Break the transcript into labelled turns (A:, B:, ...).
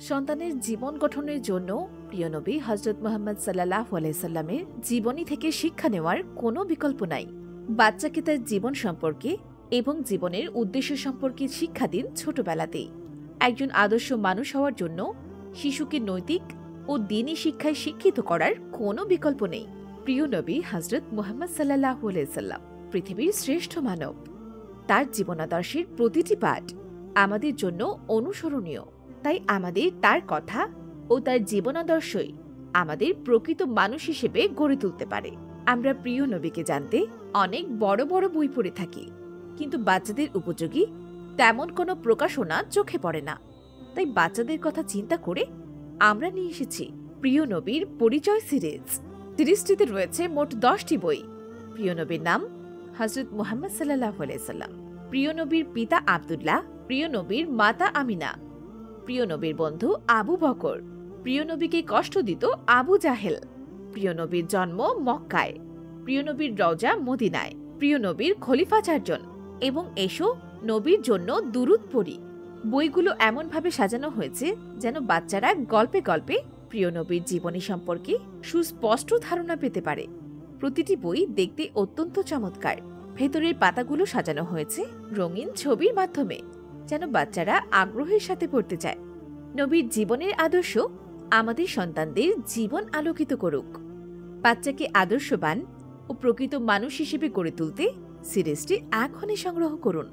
A: সন্তানের জীবন গঠনের জন্য প্রিয় নবী হযরত মুহাম্মদ সাল্লাল্লাহু আলাইহি সাল্লামের জীবনী থেকে শিক্ষা নেওয়ার কোনো বিকল্প নাই। বাচ্চাকে তার জীবন সম্পর্কে এবং জীবনের উদ্দেশ্য সম্পর্কে শিক্ষা দিন ছোটবেলাতেই। একজন আদর্শ মানুষ হওয়ার জন্য শিশুকে নৈতিক ও দ্বীনি শিক্ষায় শিক্ষিত করার কোনো বিকল্প নেই। প্রিয় নবী হযরত মুহাম্মদ সাল্লাল্লাহু আলাইহি সাল্লাম পৃথিবীর শ্রেষ্ঠ মানব। তার জীবনাদর্শের প্রতিটি পাঠ আমাদের জন্য অনুসরণীয়। তাই আমাদের তার কথা ও তার জীবনাদর্শই আমাদের প্রকৃত মানুষ হিসেবে গড়ে তুলতে পারে। আমরা প্রিয় নবীকে জানতে অনেক বড় বড় বই পড়ে থাকি, কিন্তু বাচ্চাদের উপযোগী তেমন কোনো প্রকাশনা চোখে পড়ে না। তাই বাচ্চাদের কথা চিন্তা করে আমরা নিয়ে এসেছি প্রিয় নবীর পরিচয় সিরিজ। সিরিজটিতে রয়েছে মোট 10টি বই। প্রিয় নবীর নাম হযরত মুহাম্মদ সাল্লাল্লাহু আলাইহি সাল্লাম। প্রিয় নবীর পিতা আব্দুল্লাহ, প্রিয় নবীর মাতা আমিনা, প্রিয় নবীর বন্ধু আবু বকর, প্রিয় নবীকে কষ্ট দিত আবু জাহেল, প্রিয় নবীর জন্ম মক্কায়, প্রিয় নবীর রওজা মদিনায়, প্রিয় নবীর খলিফা 4 জন এবং এসো নবীর জন্য দুরূদ পড়ি। বইগুলো এমনভাবে সাজানো হয়েছে যেন বাচ্চারা গল্পে গল্পে প্রিয় নবীর জীবনী সম্পর্কে সুস্পষ্ট ধারণা পেতে পারে। প্রতিটি বই দেখতে অত্যন্ত চমৎকার। ভেতরের পাতাগুলো সাজানো হয়েছে রঙিন ছবির মাধ্যমে, যেন বাচ্চারা আগ্রহের সাথে পড়তে চায়। নবীর জীবনের আদর্শ আমাদের সন্তানদের জীবন আলোকিত করুক। বাচ্চাকে আদর্শবান ও প্রকৃত মানুষ হিসেবে গড়ে তুলতে সিরিজটি এখনই সংগ্রহ করুন।